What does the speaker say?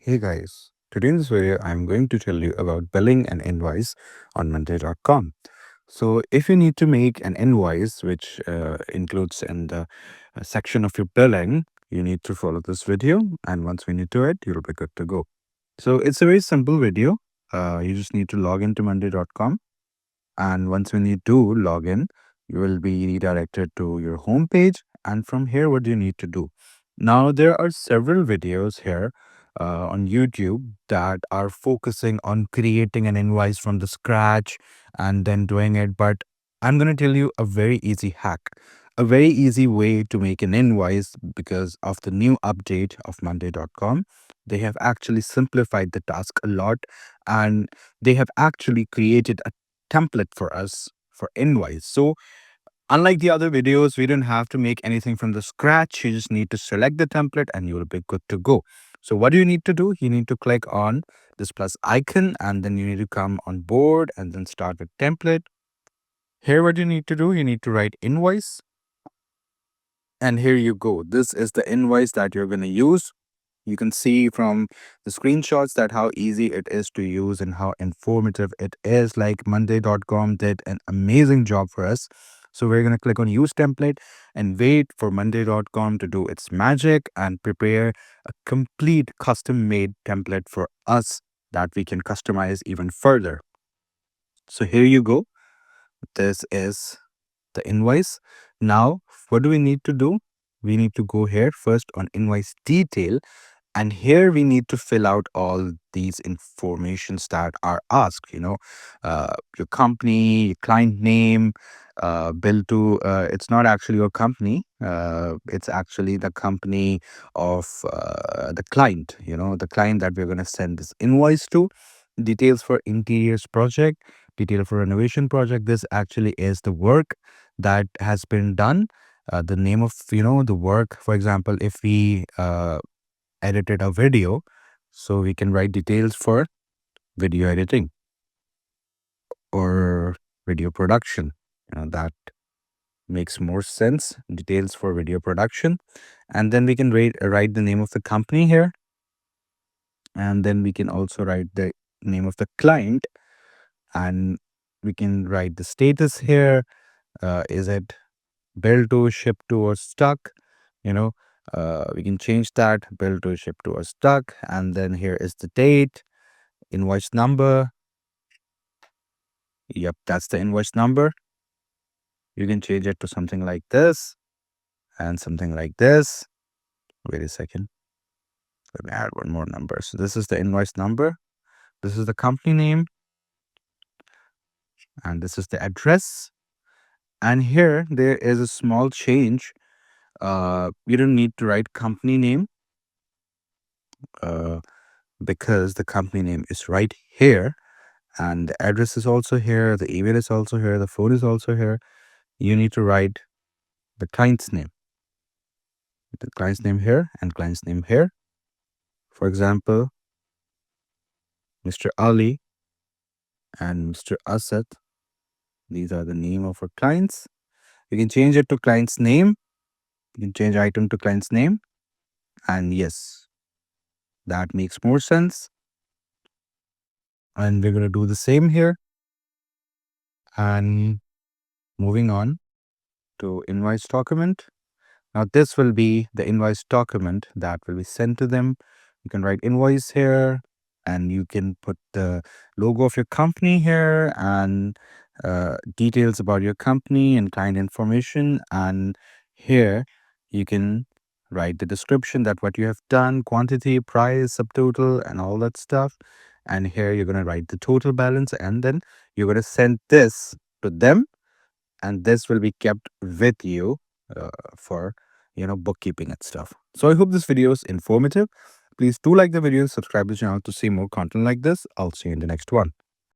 Hey guys, today in this video I'm going to tell you about billing an invoice on Monday.com. So if you need to make an invoice which includes in the section of your billing, you need to follow this video, and once we need to it, you'll be good to go. So it's a very simple video. You just need to log into Monday.com, and once when you do log in, you will be redirected to your home page. And from here, what do you need to do? Now, there are several videos here on YouTube that are focusing on creating an invoice from the scratch and then doing it. But I'm going to tell you a very easy hack, a very easy way to make an invoice because of the new update of Monday.com. They have actually simplified the task a lot, and they have actually created a template for us for invoice. So unlike the other videos, we don't have to make anything from the scratch. You just need to select the template and you will be good to go. So what do you need to do? You need to click on this plus icon, and then you need to come on board and then start with template. Here what you need to do, you need to write invoice, and here you go. This is the invoice that you're going to use. You can see from the screenshots that how easy it is to use and how informative it is. Like Monday.com did an amazing job for us. So we're going to click on use template and wait for Monday.com to do its magic and prepare a complete custom made template for us that we can customize even further. So here you go. This is the invoice. Now, what do we need to do? We need to go here first on invoice detail, and here we need to fill out all these informations that are asked, your company, your client name, bill to, it's not actually your company. It's actually the company of the client, the client that we're going to send this invoice to. Details for interiors project, detail for renovation project. This actually is the work that has been done. The name of, the work. For example, if we edited a video, so we can write details for video editing or video production. That makes more sense. Details for video production, and then we can write the name of the company here, and then we can also write the name of the client, and we can write the status here. Is it bill to, ship to, or stuck? We can change that, bill to, ship to, or stuck, and then here is the date, invoice number. Yep, that's the invoice number. You can change it to something like this and something like this. Wait a second. Let me add one more number. So this is the invoice number. This is the company name. And this is the address. And here there is a small change. You don't need to write company name because the company name is right here. And the address is also here. The email is also here. The phone is also here. You need to write the client's name. The client's name here and client's name here. For example, Mr. Ali and Mr. Asad. These are the name of our clients. You can change it to client's name. You can change item to client's name. And yes, that makes more sense. And we're going to do the same here. And moving on to invoice document. Now this will be the invoice document that will be sent to them. You can write invoice here, and you can put the logo of your company here, and details about your company and client information. And here you can write the description that what you have done, quantity, price, subtotal, and all that stuff. And here you're going to write the total balance, and then you're going to send this to them, and this will be kept with you for bookkeeping and stuff. So I hope this video is informative. Please do like the video, subscribe to the channel to see more content like this. I'll see you in the next one.